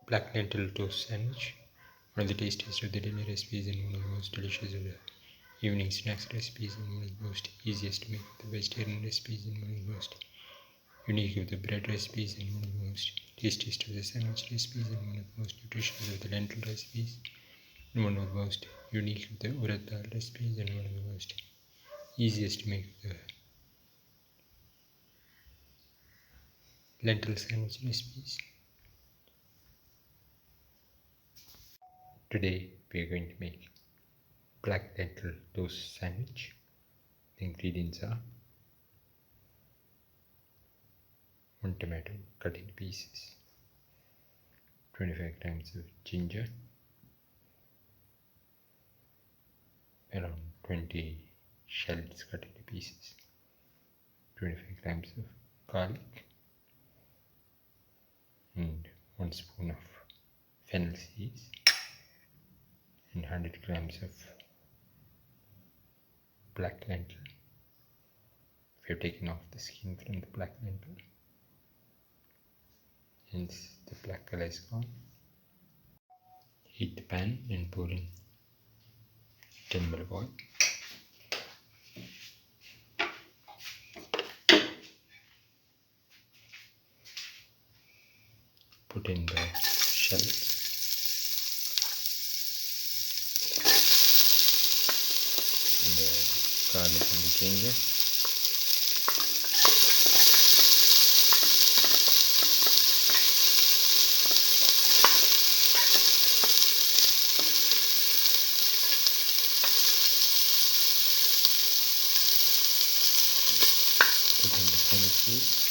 Black Lentil Toast Sandwich, one of the tastiest of the daily recipes and one of the most delicious of the evening snacks recipes and one of the most easiest to make of the vegetarian recipes and one of the most unique of the bread recipes and one of the most tastiest of the sandwich recipes and one of the most nutritious of the lentil recipes and one of the most unique of the Urad Dal recipes and one of the most easiest to make of the lentil sandwich recipes. Today we are going to make black lentil toast sandwich. The ingredients are 1 tomato cut into pieces, 25 grams of ginger, around 20 shallots cut into pieces, 25 grams of garlic, and 1 spoon of fennel seeds, and 100 grams of black lentil. We have taken off the skin from the black lentil, hence the black color is gone. Heat the pan and pour in 10 ml of oil. Put in the shallots, the garlic and the ginger. Put in the fennel seeds.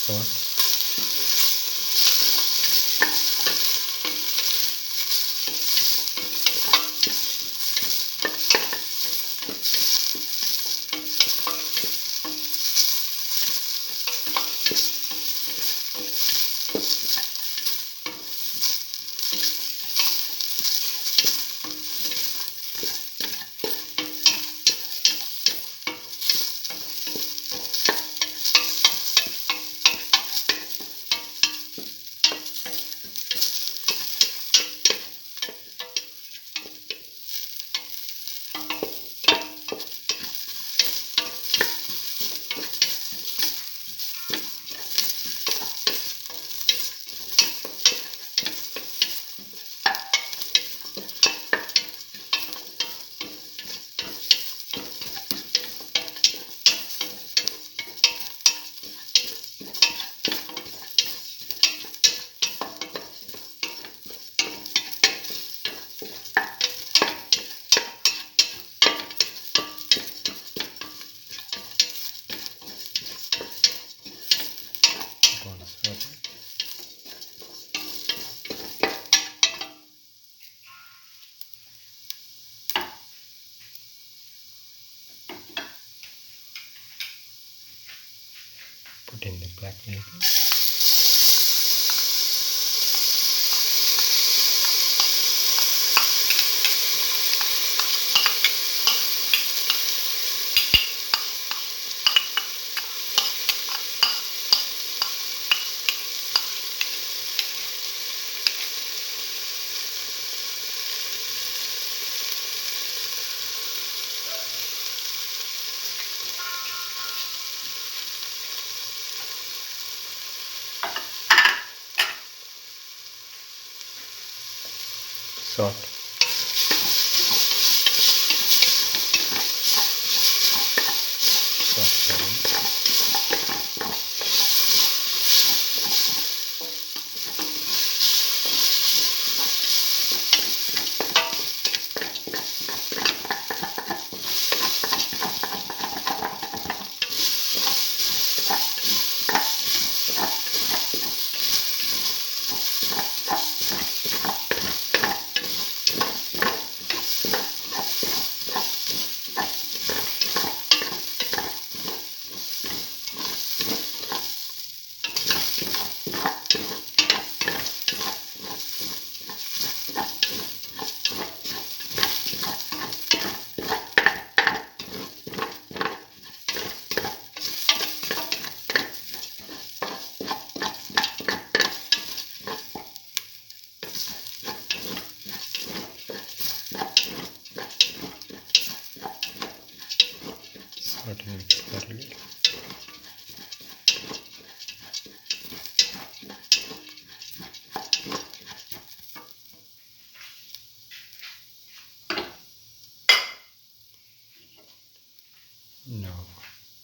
Salt. Put in the black lentil. Salt.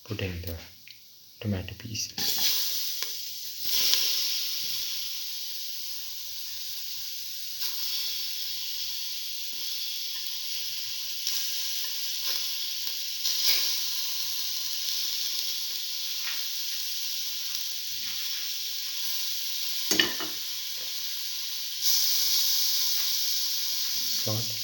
put in the tomato pieces. Salt.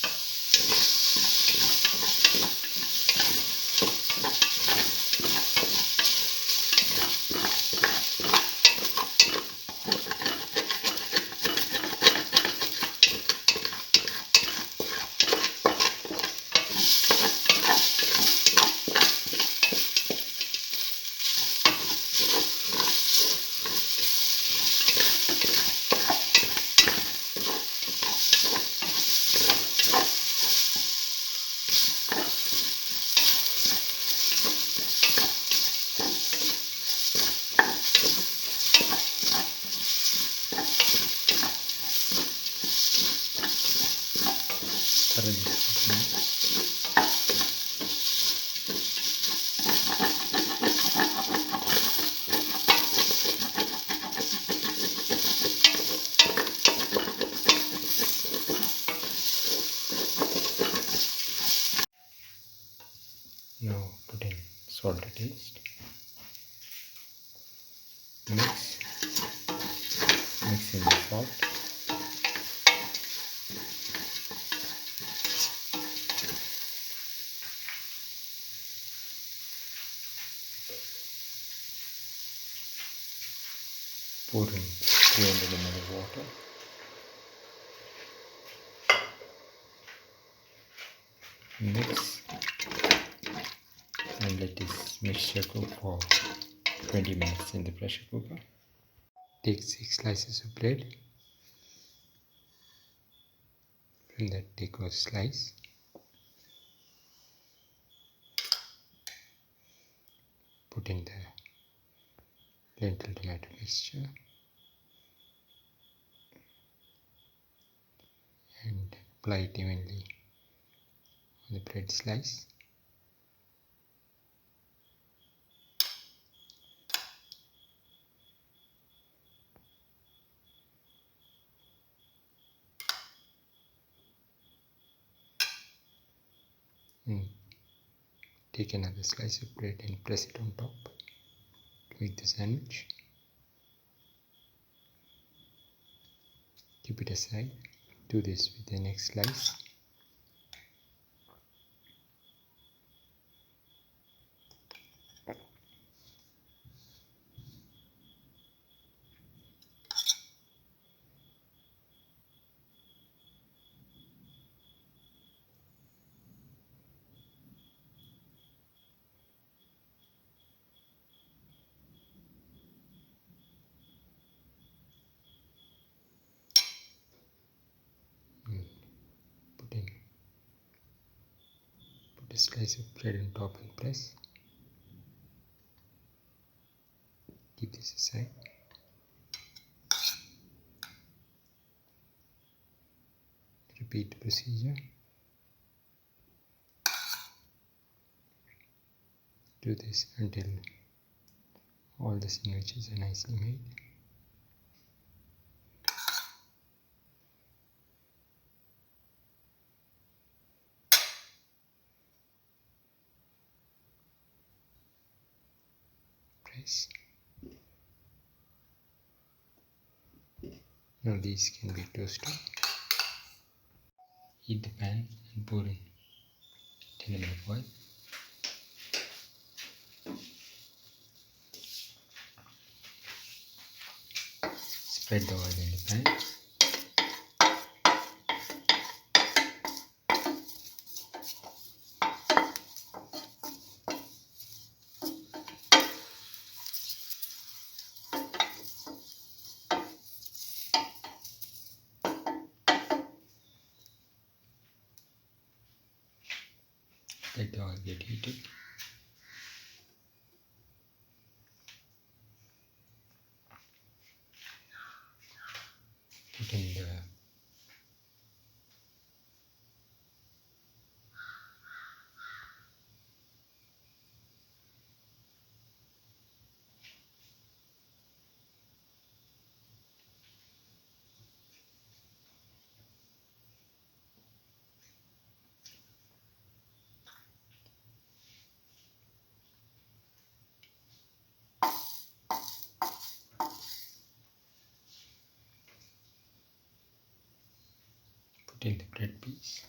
Now put in salt to taste. Mix in the salt. Pour in 300 ml of water. Mix and let this mixture cook for 20 minutes in the pressure cooker. Take 6 slices of bread. From that take a slice. Put in the lentil tomato mixture and apply it evenly on the bread slice. And take another slice of bread and press it on top to make the sandwich. Keep it aside. Do this with the next slice. Put a slice of bread on top and press. Keep this aside. Repeat the procedure. Do this until all the sandwiches are nicely made. Press. Now these can be toasted. Heat the pan and pour in 10 ml of oil. Spread the oil in the pan. Let the oil get heated. Put in the put in the bread piece.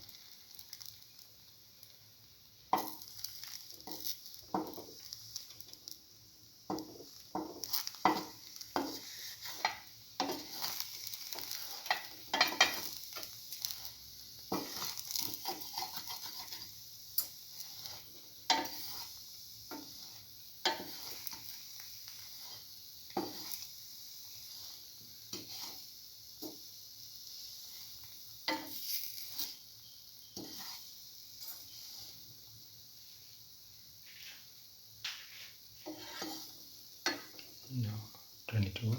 Now turn it over.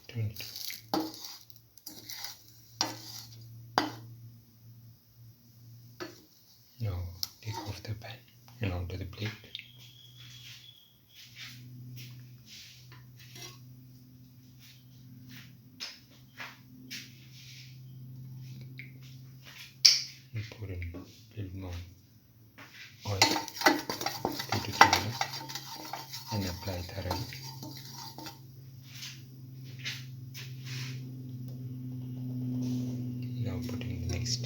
Turn it over. Now take off the pan and onto the plate. And pour in a little more oil, 2 to 3 minutes, and apply thoroughly. Now put in the next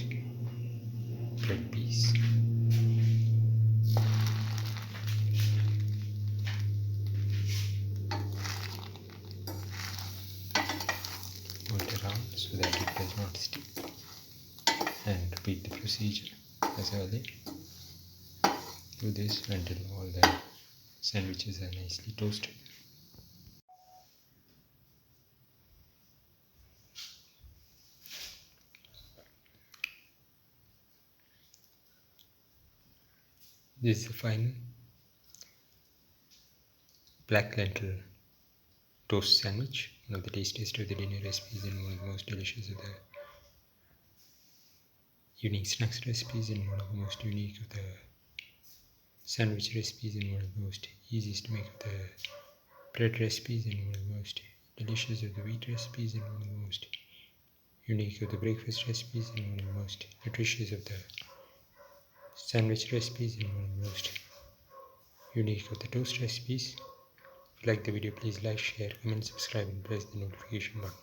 bread piece. Put it around so that it does not stick, and repeat the procedure as earlier. Do this until all the sandwiches are nicely toasted. This is the final Black Lentil Toast Sandwich, one of the tastiest of the dinner recipes and one of the most delicious of the evening snacks recipes, and one of the most unique of the sandwich recipes, and one of the most easiest to make of the bread recipes, and one of the most delicious of the wheat recipes, and one of the most unique of the breakfast recipes, and one of the most nutritious of the sandwich recipes, and one of the most unique of the toast recipes. If you like the video, please like, share, comment, subscribe, and press the notification button.